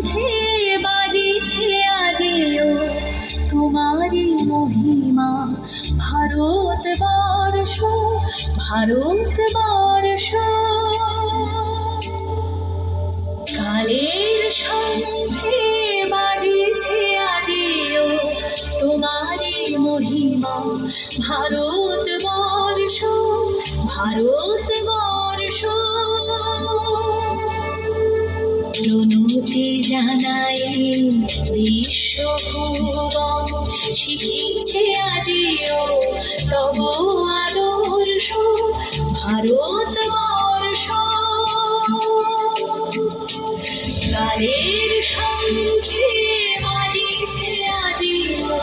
শঙ্খে বাজিছে আজিও তোমারি মহিমা। ভারতবর্ষ ভারতবর্ষ, কালের শঙ্খে বাজিছে আজিও তোমারি মহিমা। ভারতবর্ষ ভারতবর্ষ, প্রণতি জানাই বিশ্বভুবন। শিখিছে আজিও তব আদর্শ। ভারতবর্ষ, কালের শঙ্খে বাজিছে আজিও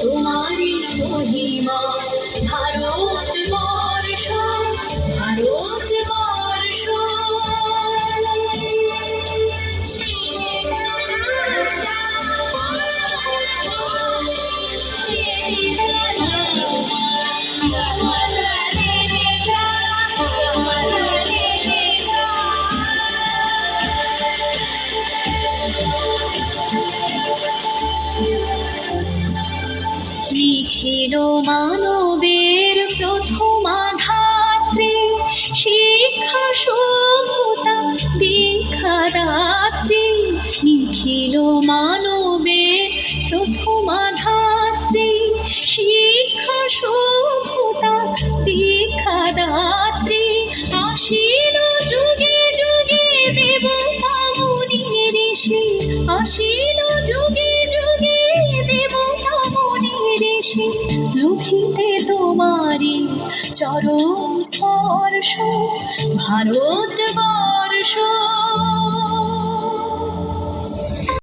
তোমারি মহিমা। ভারতবর্ষ ভারতবর্ষ, নিখিল মানবের প্রথমা ধাত্রী। শিক্ষা সভ্যতা দীক্ষাদাত্রী। নিখিল মানবের প্রথমা ধাত্রী। শিক্ষা সভ্যতা দীক্ষাদাত্রী। আসিল যুগে যুগে দেবতা মুনি ঋষি। আসিল যুগে যুগে দেবতা মুনি ঋষি। লুভিতে তোমারি চরণ স্পর্শ। ভারতবর্ষ,